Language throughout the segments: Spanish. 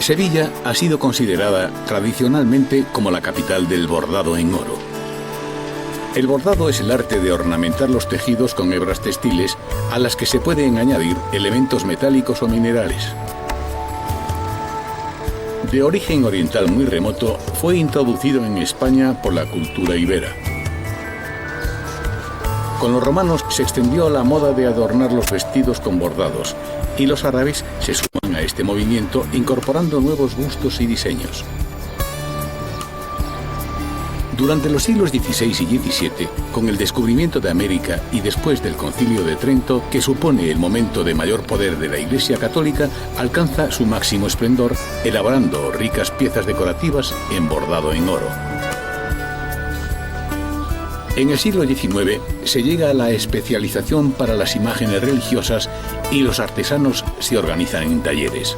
Sevilla ha sido considerada tradicionalmente como la capital del bordado en oro. El bordado es el arte de ornamentar los tejidos con hebras textiles a las que se pueden añadir elementos metálicos o minerales. De origen oriental muy remoto, fue introducido en España por la cultura ibera. Con los romanos se extendió la moda de adornar los vestidos con bordados, y los árabes se suman a este movimiento incorporando nuevos gustos y diseños. Durante los siglos XVI y XVII, con el descubrimiento de América y después del Concilio de Trento, que supone el momento de mayor poder de la Iglesia Católica, alcanza su máximo esplendor, elaborando ricas piezas decorativas en bordado en oro. En el siglo XIX se llega a la especialización para las imágenes religiosas y los artesanos se organizan en talleres.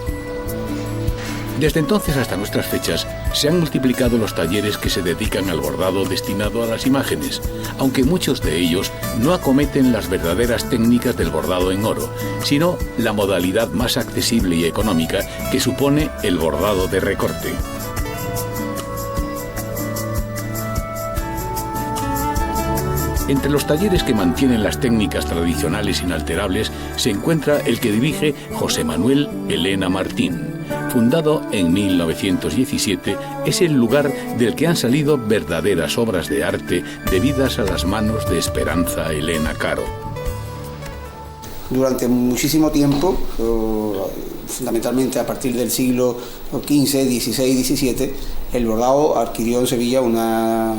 Desde entonces hasta nuestras fechas se han multiplicado los talleres que se dedican al bordado destinado a las imágenes, aunque muchos de ellos no acometen las verdaderas técnicas del bordado en oro, sino la modalidad más accesible y económica que supone el bordado de recorte. Entre los talleres que mantienen las técnicas tradicionales inalterables se encuentra el que dirige José Manuel Elena Martín. Fundado en 1917, es el lugar del que han salido verdaderas obras de arte debidas a las manos de Esperanza Elena Caro. Durante muchísimo tiempo, fundamentalmente a partir del siglo XV, XVI, XVII, el bordado adquirió en Sevilla una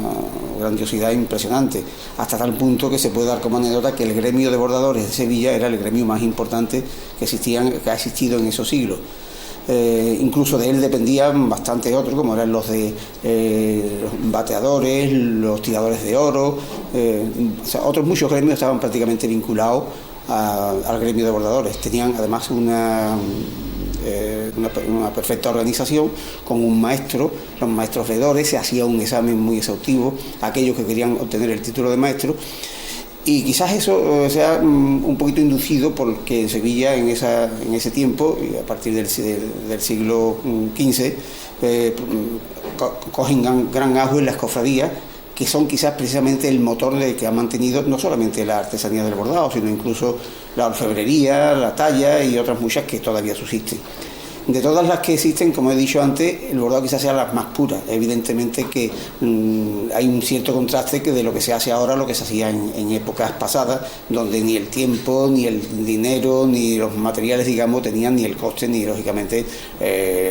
grandiosidad impresionante, hasta tal punto que se puede dar como anécdota que el gremio de bordadores de Sevilla era el gremio más importante que ha existido en esos siglos. Incluso de él dependían bastantes otros, como eran los de los bateadores, los tiradores de oro, o sea, otros muchos gremios estaban prácticamente vinculados al gremio de bordadores. Tenían además una perfecta organización con un maestro. Los maestros veedores, se hacía un examen muy exhaustivo a aquellos que querían obtener el título de maestro, y quizás eso sea un poquito inducido porque en Sevilla en ese tiempo, y a partir del siglo XV, cogen gran auge en las cofradías, que son quizás precisamente el motor que ha mantenido no solamente la artesanía del bordado, sino incluso la orfebrería, la talla y otras muchas que todavía subsisten. De todas las que existen, como he dicho antes, el bordado quizás sea la más pura. Evidentemente que hay un cierto contraste que de lo que se hace ahora a lo que se hacía en épocas pasadas, donde ni el tiempo, ni el dinero, ni los materiales, digamos, tenían ni el coste, ni lógicamente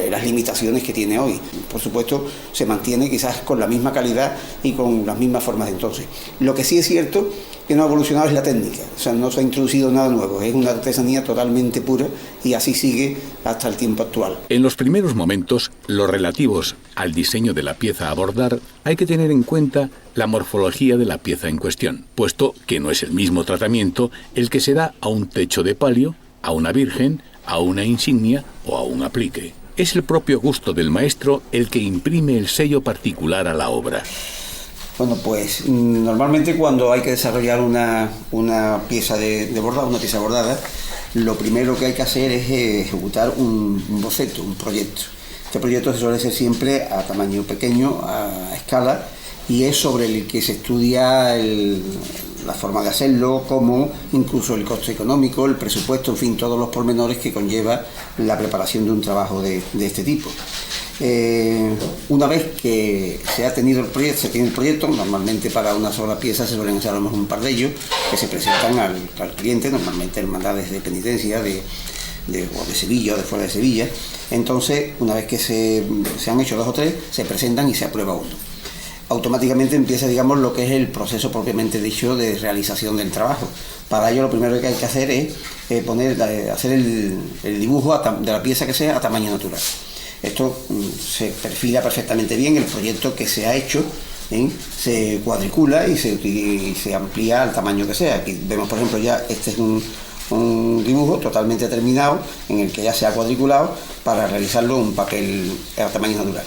las limitaciones que tiene hoy. Por supuesto, se mantiene quizás con la misma calidad y con las mismas formas de entonces. Lo que sí es cierto que no ha evolucionado es la técnica, o sea, no se ha introducido nada nuevo, es una artesanía totalmente pura y así sigue hasta el tiempo actual. En los primeros momentos, los relativos al diseño de la pieza a bordar, hay que tener en cuenta la morfología de la pieza en cuestión, puesto que no es el mismo tratamiento el que se da a un techo de palio, a una virgen, a una insignia o a un aplique. Es el propio gusto del maestro el que imprime el sello particular a la obra. Bueno, pues normalmente cuando hay que desarrollar una pieza de bordado, una pieza bordada, lo primero que hay que hacer es ejecutar un boceto, un proyecto. Este proyecto se suele hacer siempre a tamaño pequeño, a escala, y es sobre el que se estudia la forma de hacerlo, cómo, incluso el coste económico, el presupuesto, en fin, todos los pormenores que conlleva la preparación de un trabajo de este tipo. Una vez que se tiene el proyecto, normalmente para una sola pieza se suelen hacer a lo mejor un par de ellos que se presentan al cliente, normalmente hermandades de penitencia de Sevilla o de fuera de Sevilla. Entonces, una vez que se han hecho 2 o 3, se presentan y se aprueba uno. Automáticamente empieza, digamos, lo que es el proceso propiamente dicho de realización del trabajo. Para ello lo primero que hay que hacer es hacer el dibujo de la pieza que sea a tamaño natural. Esto se perfila perfectamente bien, el proyecto que se ha hecho se cuadricula y se amplía al tamaño que sea. Aquí vemos, por ejemplo, ya este es un dibujo totalmente terminado en el que ya se ha cuadriculado para realizarlo en un papel a tamaño natural.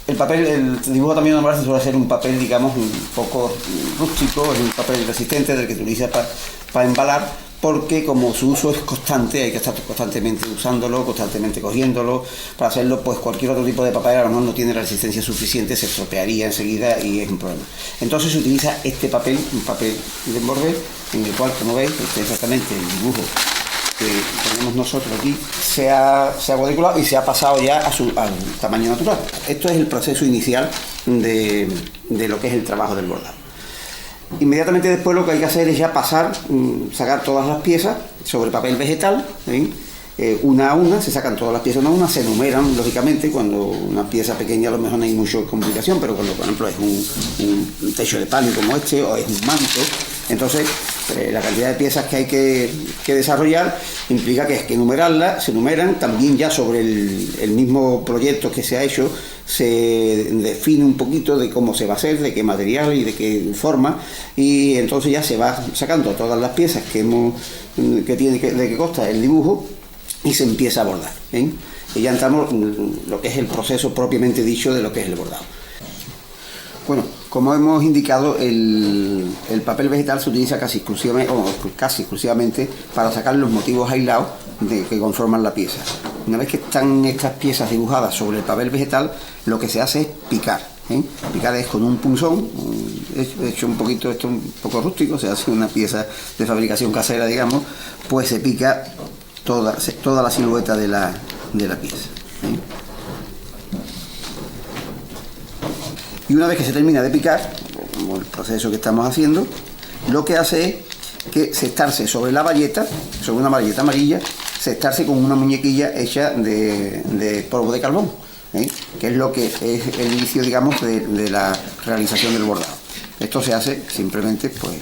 El dibujo a tamaño natural suele ser un papel, digamos, un poco rústico, es un papel resistente del que se utiliza para embalar, porque como su uso es constante, hay que estar constantemente usándolo, constantemente cogiéndolo. Para hacerlo, pues cualquier otro tipo de papel a lo mejor no tiene la resistencia suficiente, se estropearía enseguida y es un problema. Entonces se utiliza este papel, un papel de emborde, en el cual, como veis, este es exactamente el dibujo que tenemos nosotros aquí, se ha cuadriculado y se ha pasado ya al tamaño natural. Esto es el proceso inicial de lo que es el trabajo del bordado. Inmediatamente después lo que hay que hacer es ya sacar todas las piezas sobre papel vegetal, ¿sí? Una a una, se sacan todas las piezas una a una, se enumeran, lógicamente. Cuando una pieza pequeña a lo mejor no hay mucha complicación, pero cuando, por ejemplo, es un techo de palio como este, o es un manto, entonces la cantidad de piezas que hay que desarrollar implica que hay que enumerarlas, se enumeran. También ya sobre el mismo proyecto que se ha hecho se define un poquito de cómo se va a hacer, de qué material y de qué forma, y entonces ya se va sacando todas las piezas de que consta el dibujo y se empieza a bordar, ¿eh? Y ya entramos en lo que es el proceso propiamente dicho de lo que es el bordado. Bueno, como hemos indicado, el papel vegetal se utiliza casi exclusivamente para sacar los motivos aislados que conforman la pieza. Una vez que están estas piezas dibujadas sobre el papel vegetal, lo que se hace es picar, ¿eh? Picar es con un punzón, hecho esto es un poco rústico, se hace una pieza de fabricación casera, digamos, pues se pica toda la silueta de la pieza, ¿eh? Y una vez que se termina de picar, como el proceso que estamos haciendo, lo que hace es que sentarse sobre la bayeta, sobre una bayeta amarilla, sentarse con una muñequilla hecha de polvo de carbón, ¿eh? Que es lo que es el inicio, digamos, de la realización del bordado. Esto se hace simplemente, pues,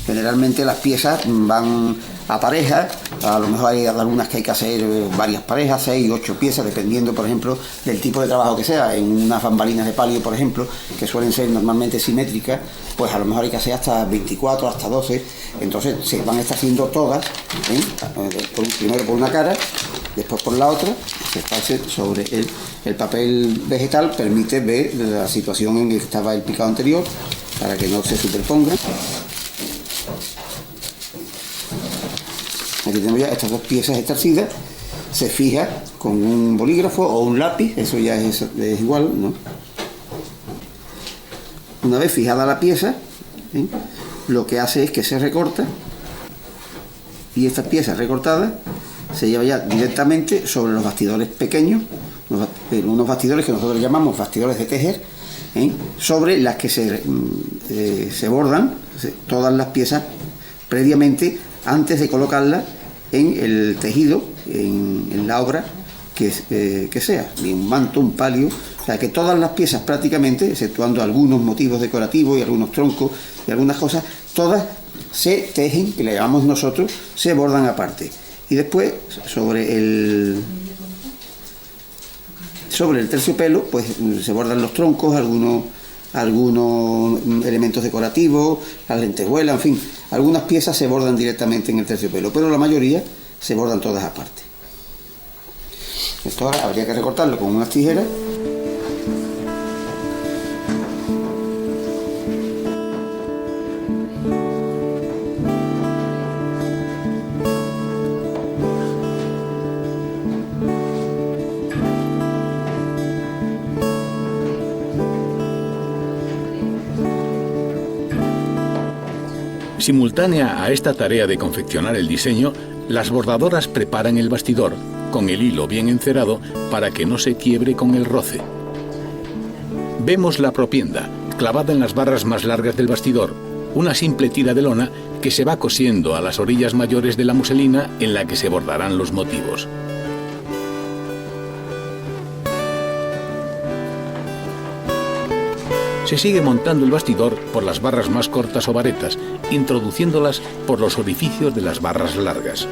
generalmente las piezas van a parejas, a lo mejor hay algunas que hay que hacer varias parejas, 6 u 8 piezas, dependiendo, por ejemplo, del tipo de trabajo que sea. En unas bambalinas de palio, por ejemplo, que suelen ser normalmente simétricas, pues a lo mejor hay que hacer hasta 24, hasta 12, entonces se van a estar haciendo todas, ¿eh? Primero por una cara, después por la otra, se esparce sobre el papel vegetal, permite ver la situación en que estaba el picado anterior, para que no se superponga. Aquí tenemos ya estas dos piezas estarcidas, se fija con un bolígrafo o un lápiz, eso ya es igual, ¿no? Una vez fijada la pieza, ¿eh? Lo que hace es que se recorta y estas piezas recortadas se lleva ya directamente sobre los bastidores pequeños, unos bastidores que nosotros llamamos bastidores de tejer, ¿eh? Sobre las que se bordan todas las piezas previamente, antes de colocarla en el tejido, en la obra que sea, un manto, un palio, o sea que todas las piezas prácticamente, exceptuando algunos motivos decorativos y algunos troncos y algunas cosas, todas se tejen, que le llamamos nosotros, se bordan aparte. Y después, sobre el terciopelo, pues se bordan los troncos, algunos elementos decorativos, las lentejuelas, en fin, algunas piezas se bordan directamente en el terciopelo, pero la mayoría se bordan todas aparte. Esto ahora habría que recortarlo con unas tijeras. Simultánea a esta tarea de confeccionar el diseño, las bordadoras preparan el bastidor, con el hilo bien encerado para que no se quiebre con el roce. Vemos la propienda, clavada en las barras más largas del bastidor, una simple tira de lona que se va cosiendo a las orillas mayores de la muselina en la que se bordarán los motivos. Se sigue montando el bastidor por las barras más cortas o varetas, introduciéndolas por los orificios de las barras largas.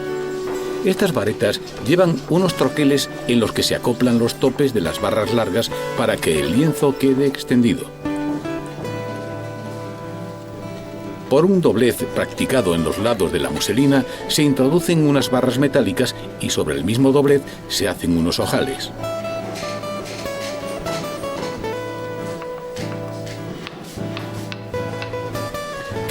Estas varetas llevan unos troqueles en los que se acoplan los topes de las barras largas para que el lienzo quede extendido. Por un doblez practicado en los lados de la muselina, se introducen unas barras metálicas y sobre el mismo doblez se hacen unos ojales.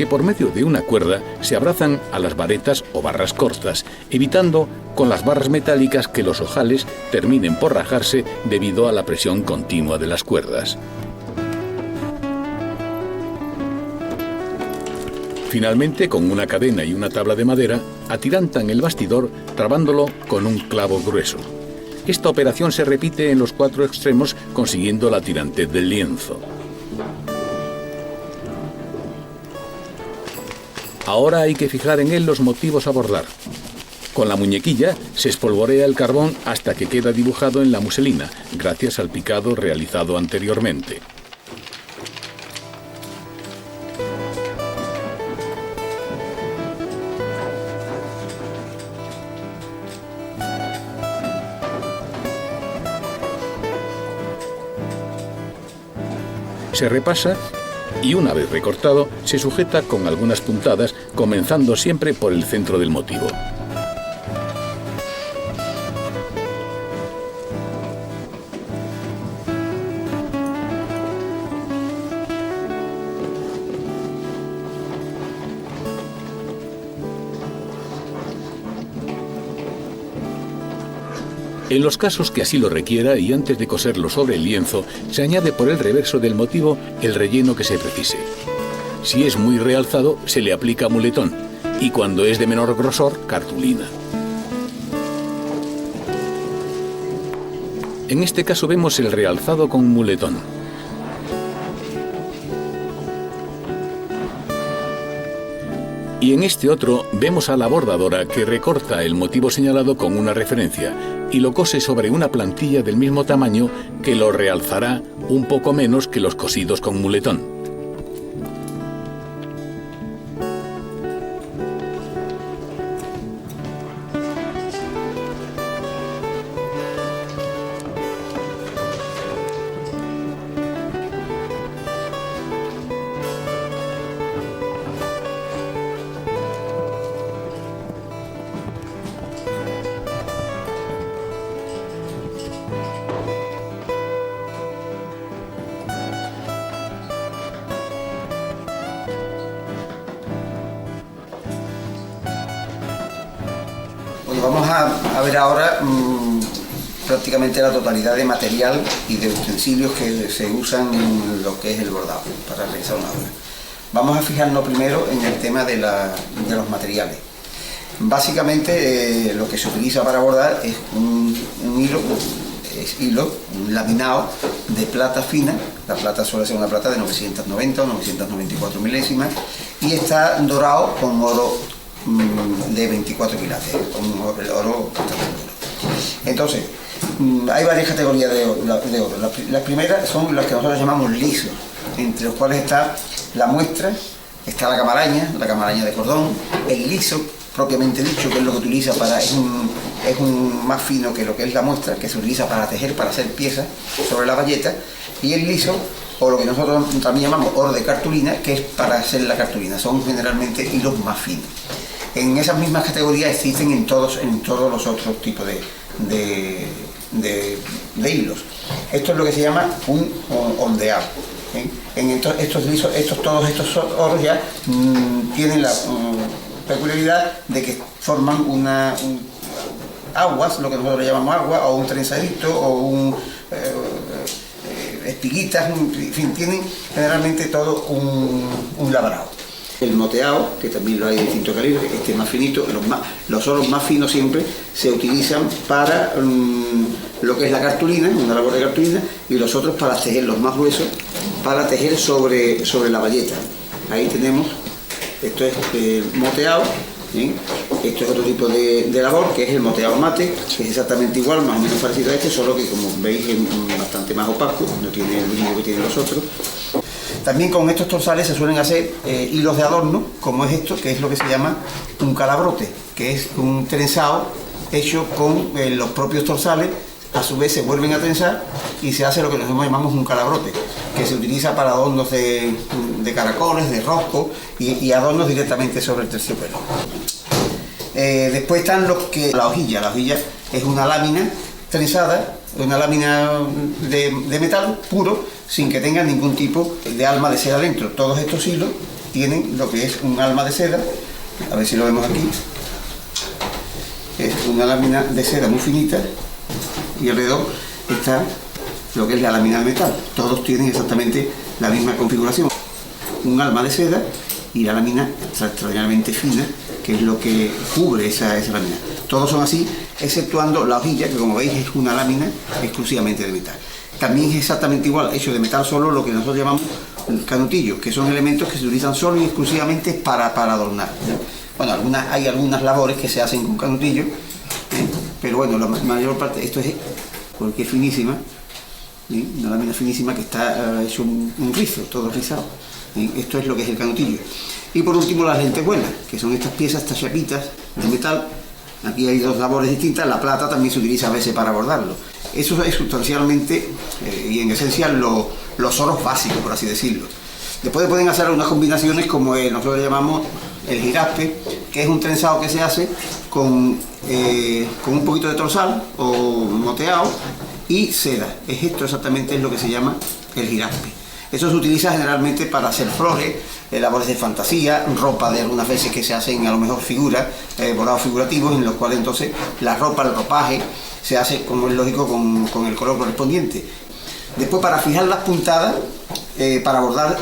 que por medio de una cuerda se abrazan a las varetas o barras cortas, evitando con las barras metálicas que los ojales terminen por rajarse debido a la presión continua de las cuerdas. Finalmente, con una cadena y una tabla de madera, atirantan el bastidor trabándolo con un clavo grueso. Esta operación se repite en los 4 extremos, consiguiendo la tirantez del lienzo. Ahora hay que fijar en él los motivos a bordar. Con la muñequilla se espolvorea el carbón hasta que queda dibujado en la muselina, gracias al picado realizado anteriormente. Se repasa y una vez recortado se sujeta con algunas puntadas, comenzando siempre por el centro del motivo. En los casos que así lo requiera y antes de coserlo sobre el lienzo, se añade por el reverso del motivo el relleno que se precise. Si es muy realzado, se le aplica muletón y cuando es de menor grosor, cartulina. En este caso vemos el realzado con muletón. Y en este otro vemos a la bordadora que recorta el motivo señalado con una referencia y lo cose sobre una plantilla del mismo tamaño que lo realzará un poco menos que los cosidos con muletón. Bueno, vamos a ver ahora prácticamente la totalidad de material y de utensilios que se usan en lo que es el bordado para realizar una obra. Vamos a fijarnos primero en el tema de los materiales. Básicamente lo que se utiliza para bordar es un hilo, un laminado de plata fina. La plata suele ser una plata de 990 o 994 milésimas y está dorado con oro de 24 quilates, con el oro bastante duro. Entonces, hay varias categorías de oro. Las primeras son las que nosotros llamamos lisos, entre los cuales está la muestra, está la camaraña de cordón, el liso propiamente dicho, que es lo que utiliza es un más fino que lo que es la muestra, que se utiliza para tejer, para hacer piezas sobre la bayeta, y el liso, o lo que nosotros también llamamos oro de cartulina, que es para hacer la cartulina. Son generalmente hilos más finos. En esas mismas categorías existen en todos los otros tipos de hilos. Esto es lo que se llama un ondeado. Todos estos oros ya tienen la peculiaridad de que forman aguas, lo que nosotros llamamos agua, o un trenzadito, o espiguitas, en fin, tienen generalmente todo un labrado. El moteado, que también lo hay de distintos calibres, este más finito, los oros más finos siempre se utilizan para lo que es la cartulina, una labor de cartulina, y los otros para tejer los más gruesos, para tejer sobre la bayeta. Ahí tenemos, esto es moteado, ¿sí? Esto es otro tipo de labor, que es el moteado mate, que es exactamente igual, más o menos parecido a este, solo que como veis es bastante más opaco, no tiene el brillo que tienen los otros. También con estos torsales se suelen hacer hilos de adorno, como es esto, que es lo que se llama un calabrote, que es un trenzado hecho con los propios torsales. A su vez se vuelven a trenzar y se hace lo que nosotros llamamos un calabrote, que se utiliza para adornos de caracoles, de rosco y adornos directamente sobre el terciopelo. Después están la hojilla. La hojilla es una lámina trenzada, una lámina de metal puro, sin que tenga ningún tipo de alma de seda dentro. Todos estos hilos tienen lo que es un alma de seda, a ver si lo vemos aquí, es una lámina de seda muy finita y alrededor está lo que es la lámina de metal. Todos tienen exactamente la misma configuración, un alma de seda y la lámina extraordinariamente fina, que es lo que cubre esa lámina. Todos son así, exceptuando la hojilla, que como veis es una lámina exclusivamente de metal. También es exactamente igual, hecho de metal solo, lo que nosotros llamamos canutillos, que son elementos que se utilizan solo y exclusivamente para adornar. Bueno, hay algunas labores que se hacen con canutillos, pero bueno, la mayor parte, esto es porque es finísima, una lámina finísima que está hecho un rizo, todo rizado. Esto es lo que es el canutillo. Y por último las lentejuelas, que son estas piezas, estas chapitas de metal. Aquí hay dos labores distintas. La plata también se utiliza a veces para bordarlo. Eso es sustancialmente y en esencia los oros básicos, por así decirlo. Después pueden hacer algunas combinaciones como nosotros le llamamos el giraspe, que es un trenzado que se hace con un poquito de torsal o moteado y seda. Esto exactamente es lo que se llama el giraspe. Eso se utiliza generalmente para hacer flores, labores de fantasía, ropa de algunas veces que se hacen a lo mejor figuras, bordados figurativos, en los cuales entonces la ropa, el ropaje, se hace, como es lógico, con el color correspondiente. Después, para fijar las puntadas, para bordar,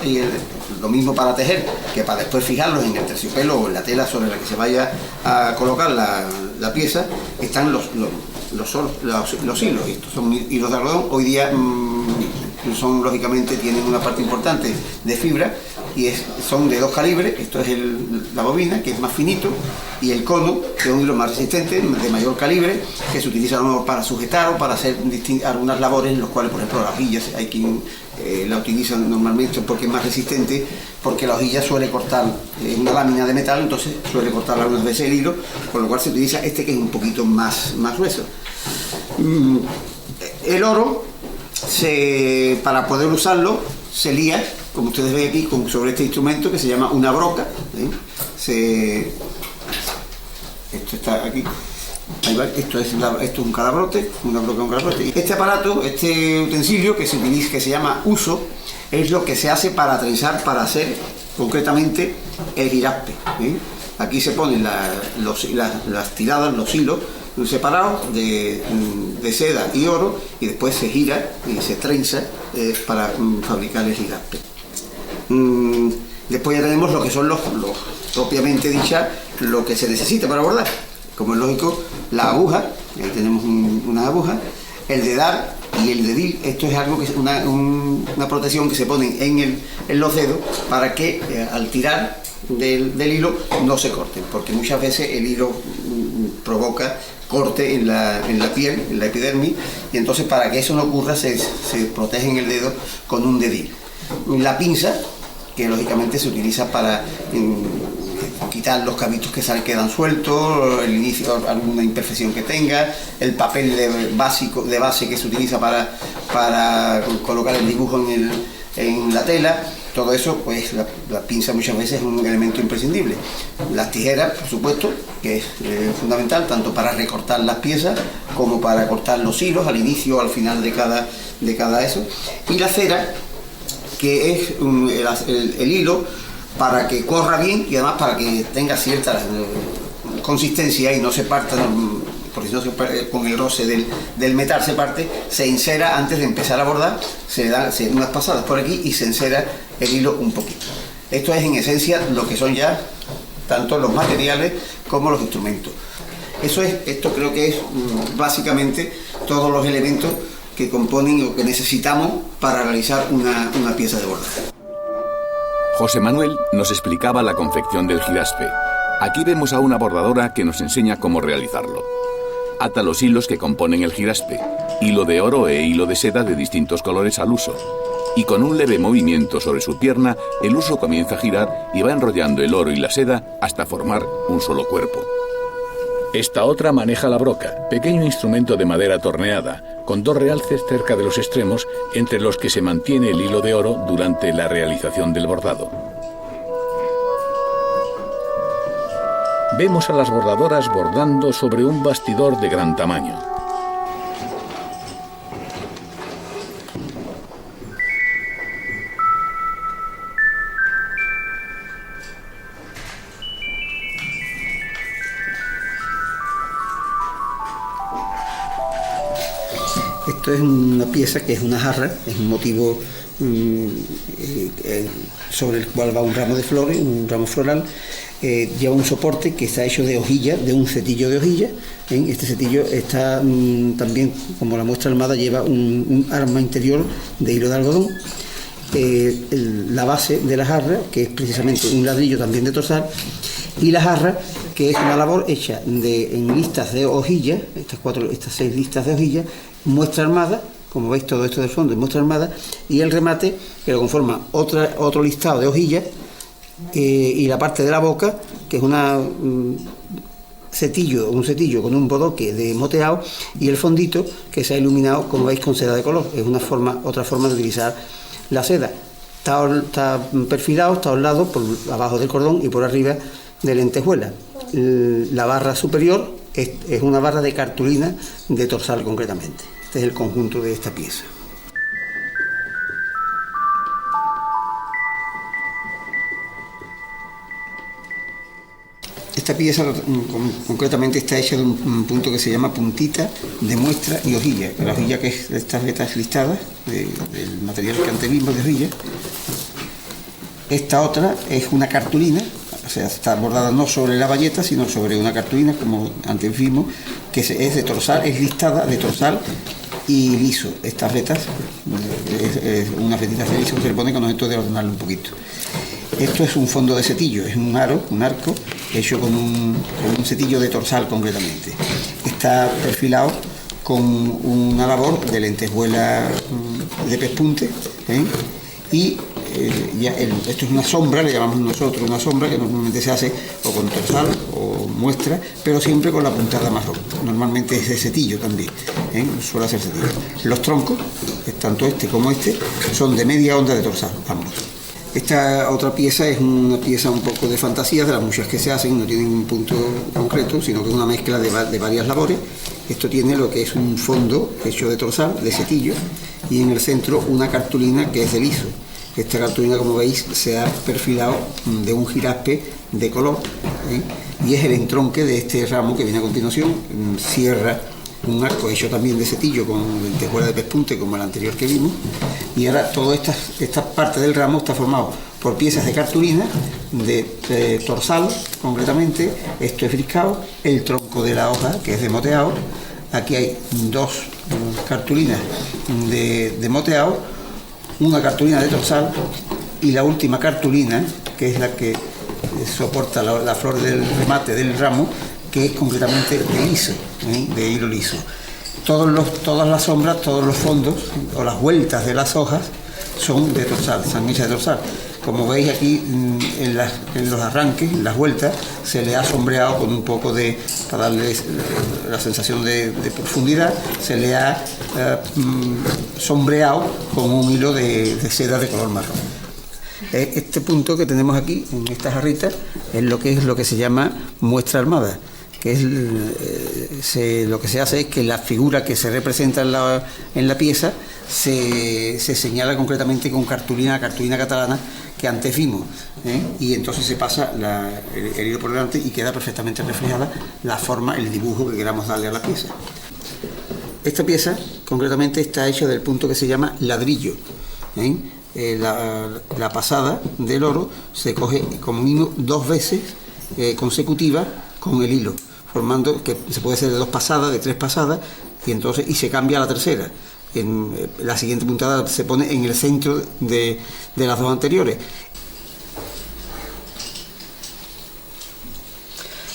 lo mismo para tejer, que para después fijarlos en el terciopelo o en la tela sobre la que se vaya a colocar la pieza, están los hilos. Estos son hilos de algodón. Hoy día son, lógicamente, tienen una parte importante de fibra y son de dos calibres. Esto es la bobina, que es más finito, y el cono, que es un hilo más resistente, de mayor calibre, que se utiliza para sujetar o para hacer algunas labores en las cuales, por ejemplo, la hojilla, hay quien la utiliza normalmente porque es más resistente, porque la hojilla suele cortar una lámina de metal, entonces suele cortar algunas veces el hilo, con lo cual se utiliza que es un poquito más grueso. El oro, para poder usarlo, se lía, como ustedes ven aquí, sobre este instrumento que se llama una broca. Esto está aquí. Esto es un calabrote, una broca, un calabrote. Este aparato, este utensilio que se llama uso, es lo que se hace para trenzar, para hacer concretamente el giraspe. Aquí se ponen las tiradas, los hilos separados de seda y oro, y después se gira y se trenza para fabricar el giraspe. Después ya tenemos lo que son los propiamente dicha, lo que se necesita para bordar. Como es lógico, la aguja, ahí tenemos una aguja, el dedal y el dedil. Esto es algo que es una protección que se pone en los dedos para que al tirar del hilo no se corten, porque muchas veces el hilo provoca corte en la piel, en la epidermis, y entonces para que eso no ocurra se protege en el dedo con un dedil. La pinza, que lógicamente se utiliza para quitar los cabitos que quedan sueltos, el inicio, alguna imperfección que tenga, el papel de base que se utiliza para colocar el dibujo en la tela. Todo eso, pues la pinza muchas veces es un elemento imprescindible. Las tijeras, por supuesto, que es fundamental, tanto para recortar las piezas como para cortar los hilos al inicio o al final de cada eso. Y la cera, que es el hilo para que corra bien y además para que tenga cierta consistencia y no se parta, porque si no con el roce del metal se parte, se encera antes de empezar a bordar, se da unas pasadas por aquí y se encera el hilo un poquito. Esto es en esencia lo que son ya tanto los materiales como los instrumentos. Esto creo que es básicamente todos los elementos que componen o que necesitamos para realizar una pieza de bordado. José Manuel nos explicaba la confección del giraspe. Aquí vemos a una bordadora que nos enseña cómo realizarlo. Ata los hilos que componen el giraspe, hilo de oro e hilo de seda de distintos colores al uso. Y con un leve movimiento sobre su pierna, el uso comienza a girar y va enrollando el oro y la seda hasta formar un solo cuerpo. Esta otra maneja la broca, pequeño instrumento de madera torneada, con dos realces cerca de los extremos, entre los que se mantiene el hilo de oro durante la realización del bordado. Vemos a las bordadoras bordando sobre un bastidor de gran tamaño. Esto es una pieza que es una jarra, es un motivo sobre el cual va un ramo de flores, un ramo floral. Lleva un soporte que está hecho de hojillas, de un cetillo de hojillas. Este cetillo está también, como la muestra armada, lleva un arma interior de hilo de algodón. La base de la jarra, que es precisamente un ladrillo también de torsal, y la jarra, que es una labor hecha en listas de hojillas, estas 6 listas de hojillas, muestra armada. Como veis, todo esto de fondo es muestra armada, y el remate, que lo conforma otro listado de hojillas, y la parte de la boca, que es un cetillo con un bodoque de moteado, y el fondito, que se ha iluminado, como veis, con seda de color. Es otra forma de utilizar la seda. Está perfilado, está orlado por abajo del cordón y por arriba de lentejuela. La barra superior es una barra de cartulina de torsal concretamente. Este es el conjunto de esta pieza. Esta pieza concretamente está hecha de un punto que se llama puntita de muestra y hojilla. La hojilla, que es de estas vetas listadas, del material que antes vimos de hojilla. Esta otra es una cartulina, o sea, está bordada no sobre la bayeta, sino sobre una cartulina, como antes vimos, que es de torsal, es listada de torsal y liso. Estas vetas, unas vetitas de liso que se le pone con objeto de ordenarlo un poquito. Esto es un fondo de cetillo, es un arco hecho con un cetillo de torsal concretamente. Está perfilado con una labor de lentejuela de pespunte, y esto es una sombra, le llamamos nosotros una sombra, que normalmente se hace o con torsal o muestra, pero siempre con la puntada marrón. Normalmente es de cetillo también, suele ser cetillo. Los troncos, tanto este como este, son de media onda de torsal, ambos. Esta otra pieza es una pieza un poco de fantasía, de las muchas que se hacen, no tienen un punto concreto, sino que es una mezcla de varias labores. Esto tiene lo que es un fondo hecho de torsal, de cetillo, y en el centro una cartulina que es de liso. Esta cartulina, como veis, se ha perfilado de un jiraspe de color, y es el entronque de este ramo que viene a continuación. Cierra un arco hecho también de cetillo con lentejuela de pespunte, como el anterior que vimos, y ahora toda esta parte del ramo está formado por piezas de cartulina, de torsal concretamente. Esto es briscado, el tronco de la hoja, que es de moteado. Aquí hay 2 cartulinas de moteado, una cartulina de torsal, y la última cartulina, que es la que soporta la flor del remate del ramo, que es concretamente de liso, de hilo liso. Todas las sombras, todos los fondos o las vueltas de las hojas son de torsal, están hechas de torsal. Como veis aquí, en los arranques, en las vueltas, se le ha sombreado con un poco para darle la sensación de profundidad, se le ha sombreado con un hilo de seda de color marrón. Este punto que tenemos aquí, en esta jarrita, es lo que se llama muestra armada, que es lo que se hace es que la figura que se representa en la pieza se señala concretamente con cartulina catalana que antes vimos, y entonces se pasa el hilo por delante y queda perfectamente reflejada la forma, el dibujo que queramos darle a la pieza. Esta pieza concretamente está hecha del punto que se llama ladrillo. La pasada del oro se coge como mínimo 2 veces consecutivas con el hilo, formando que se puede hacer de 2 pasadas, de 3 pasadas, y se cambia a la tercera. La siguiente puntada se pone en el centro de las 2 anteriores.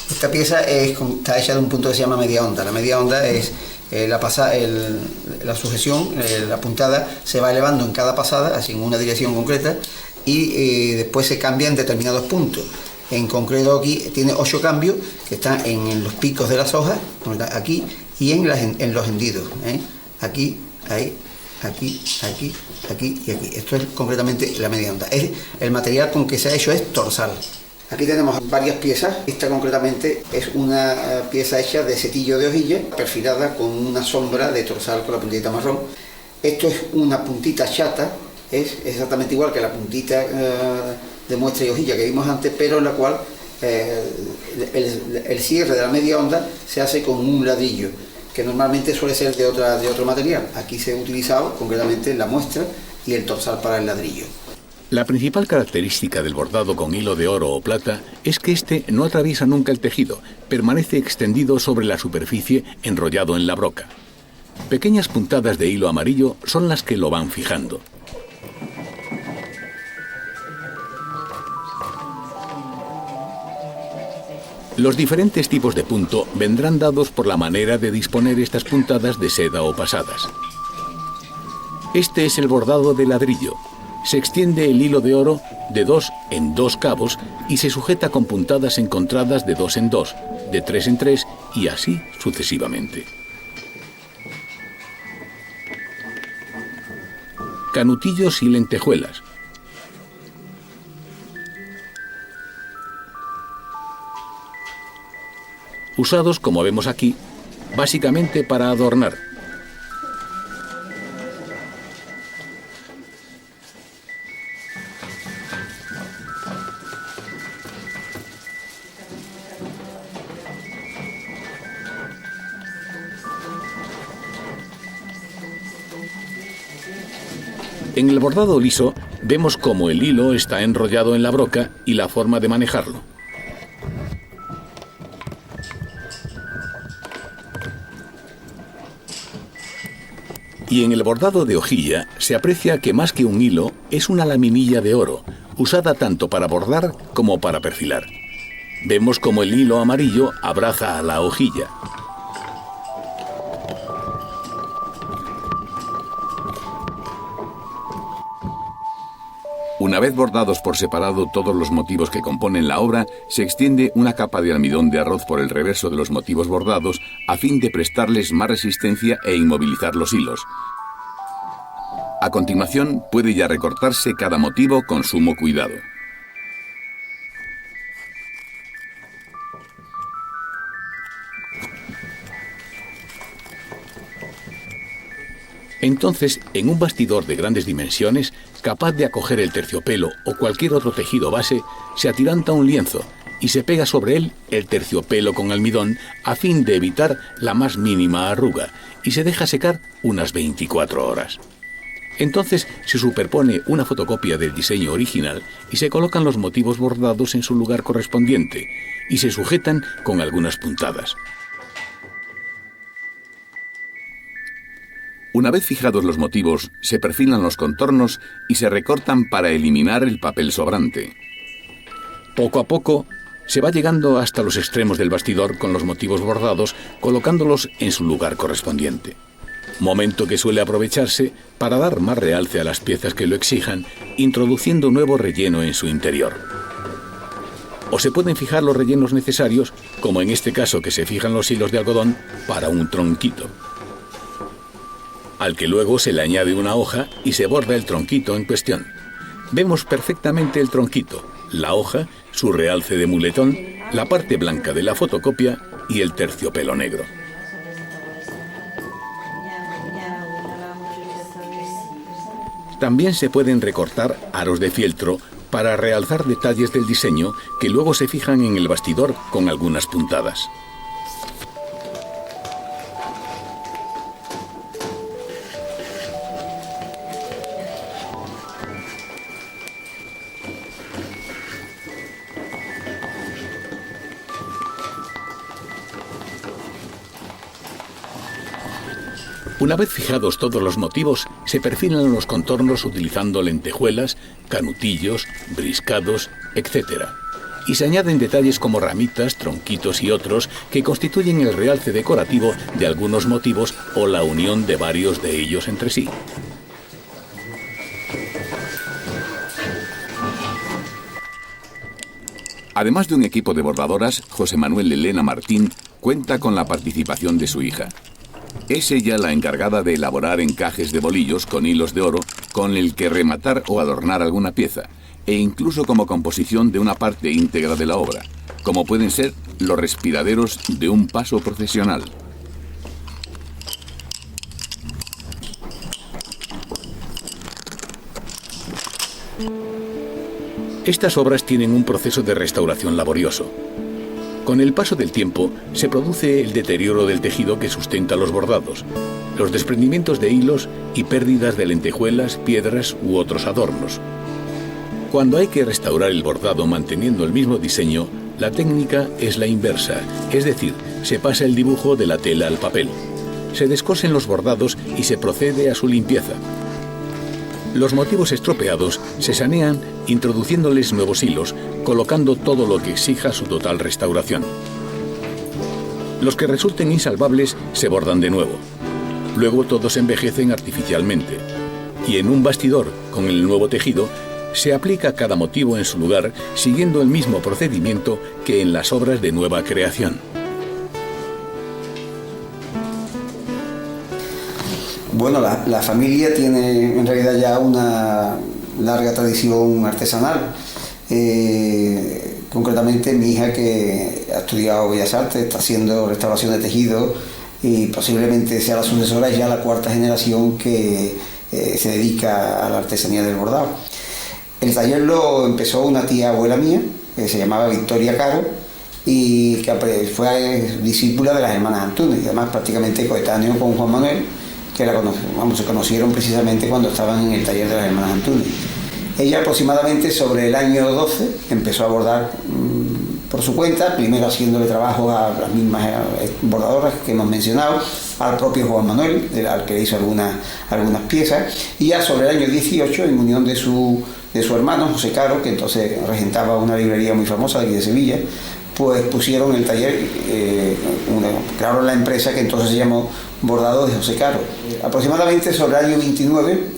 Esta pieza está hecha de un punto que se llama media onda. La media onda es la sujeción, la puntada se va elevando en cada pasada, así en una dirección concreta, y después se cambia en determinados puntos. En concreto aquí tiene 8 cambios que están en los picos de las hojas, aquí, y en los hendidos, aquí, ahí, aquí y aquí. Esto es concretamente la media onda. El material con que se ha hecho es torsal. Aquí tenemos varias piezas. Esta concretamente es una pieza hecha de cetillo de hojilla, perfilada con una sombra de torsal con la puntita marrón. Esto es una puntita chata, es exactamente igual que la puntita de muestra y hojilla que vimos antes, pero en la cual el cierre de la media onda se hace con un ladrillo. que normalmente suele ser de otro material. Aquí se ha utilizado concretamente la muestra y el torsal para el ladrillo. La principal característica del bordado con hilo de oro o plata es que este no atraviesa nunca el tejido, permanece extendido sobre la superficie enrollado en la broca. Pequeñas puntadas de hilo amarillo son las que lo van fijando. Los diferentes tipos de punto vendrán dados por la manera de disponer estas puntadas de seda o pasadas. Este es el bordado de ladrillo. Se extiende el hilo de oro de 2 en 2 cabos y se sujeta con puntadas encontradas de 2 en 2, de 3 en 3 y así sucesivamente. Canutillos y lentejuelas. Usados, como vemos aquí, básicamente para adornar. En el bordado liso vemos cómo el hilo está enrollado en la broca y la forma de manejarlo. Y en el bordado de hojilla se aprecia que más que un hilo es una laminilla de oro, usada tanto para bordar como para perfilar. Vemos cómo el hilo amarillo abraza a la hojilla. Una vez bordados por separado todos los motivos que componen la obra, se extiende una capa de almidón de arroz por el reverso de los motivos bordados a fin de prestarles más resistencia e inmovilizar los hilos. A continuación, puede ya recortarse cada motivo con sumo cuidado. Entonces, en un bastidor de grandes dimensiones, capaz de acoger el terciopelo o cualquier otro tejido base, se atiranta un lienzo y se pega sobre él el terciopelo con almidón a fin de evitar la más mínima arruga y se deja secar unas 24 horas. Entonces se superpone una fotocopia del diseño original y se colocan los motivos bordados en su lugar correspondiente y se sujetan con algunas puntadas. Una vez fijados los motivos, se perfilan los contornos y se recortan para eliminar el papel sobrante. Poco a poco, se va llegando hasta los extremos del bastidor con los motivos bordados, colocándolos en su lugar correspondiente. Momento que suele aprovecharse para dar más realce a las piezas que lo exijan, introduciendo nuevo relleno en su interior. O se pueden fijar los rellenos necesarios, como en este caso que se fijan los hilos de algodón para un tronquito, al que luego se le añade una hoja y se borda el tronquito en cuestión. Vemos perfectamente el tronquito, la hoja, su realce de muletón, la parte blanca de la fotocopia y el terciopelo negro. También se pueden recortar aros de fieltro para realzar detalles del diseño que luego se fijan en el bastidor con algunas puntadas. Una vez fijados todos los motivos, se perfilan los contornos utilizando lentejuelas, canutillos, briscados, etc. Y se añaden detalles como ramitas, tronquitos y otros que constituyen el realce decorativo de algunos motivos o la unión de varios de ellos entre sí. Además de un equipo de bordadoras, José Manuel Elena Martín cuenta con la participación de su hija. Es ella la encargada de elaborar encajes de bolillos con hilos de oro con el que rematar o adornar alguna pieza, e incluso como composición de una parte íntegra de la obra, como pueden ser los respiraderos de un paso procesional. Estas obras tienen un proceso de restauración laborioso. Con el paso del tiempo se produce el deterioro del tejido que sustenta los bordados, los desprendimientos de hilos y pérdidas de lentejuelas, piedras u otros adornos. Cuando hay que restaurar el bordado manteniendo el mismo diseño, la técnica es la inversa, es decir, se pasa el dibujo de la tela al papel. Se descosen los bordados y se procede a su limpieza. Los motivos estropeados se sanean introduciéndoles nuevos hilos, colocando todo lo que exija su total restauración. Los que resulten insalvables se bordan de nuevo. Luego todos envejecen artificialmente. Y en un bastidor con el nuevo tejido, se aplica cada motivo en su lugar, siguiendo el mismo procedimiento que en las obras de nueva creación. Bueno, la familia tiene en realidad ya una larga tradición artesanal. Concretamente mi hija, que ha estudiado Bellas Artes, está haciendo restauración de tejido y posiblemente sea la sucesora, es ya la cuarta generación que se dedica a la artesanía del bordado. El taller lo empezó una tía abuela mía, que se llamaba Victoria Caro, y que fue discípula de las hermanas Antunes, y además prácticamente coetáneo con Juan Manuel, que se conocieron precisamente cuando estaban en el taller de las hermanas Antunes. Ella aproximadamente sobre el año 12 empezó a bordar por su cuenta, primero haciéndole trabajo a las mismas bordadoras que hemos mencionado, al propio Juan Manuel, al que le hizo algunas piezas, y ya sobre el año 18, en unión de su hermano José Caro, que entonces regentaba una librería muy famosa de aquí de Sevilla, pues pusieron el taller, crearon la empresa que entonces se llamó Bordado de José Caro. Aproximadamente sobre el año 29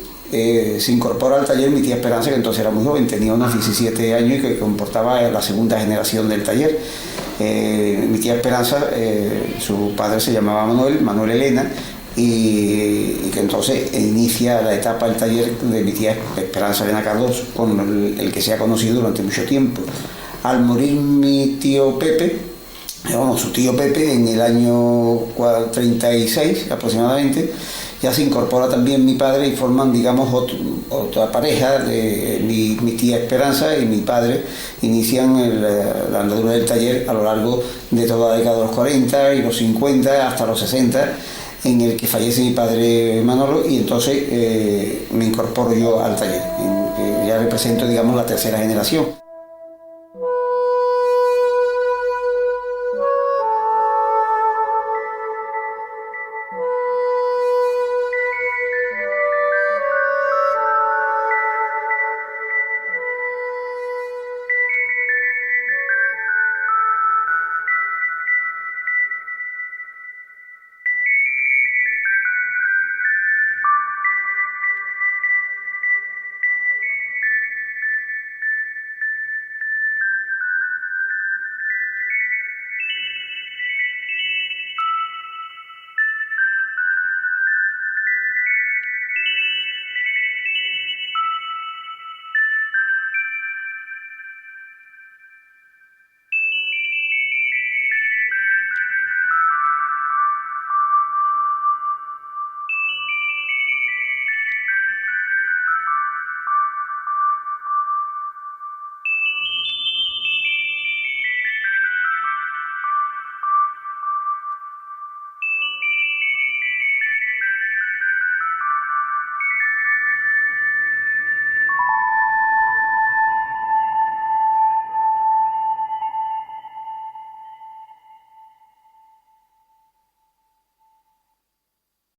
se incorpora al taller mi tía Esperanza, que entonces era muy joven, tenía unos 17 años y que comportaba la segunda generación del taller. Mi tía Esperanza, su padre se llamaba Manuel Elena, y que entonces inicia la etapa del taller de mi tía Esperanza Elena Cardoso, con el que se ha conocido durante mucho tiempo. Al morir mi tío Pepe, su tío Pepe, en el año 36 aproximadamente, ya se incorpora también mi padre y forman, digamos, otra pareja, de mi tía Esperanza y mi padre, inician la andadura del taller a lo largo de toda la década de los 40 y los 50 hasta los 60, en el que fallece mi padre Manolo, y entonces me incorporo yo al taller. Ya represento, digamos, la tercera generación.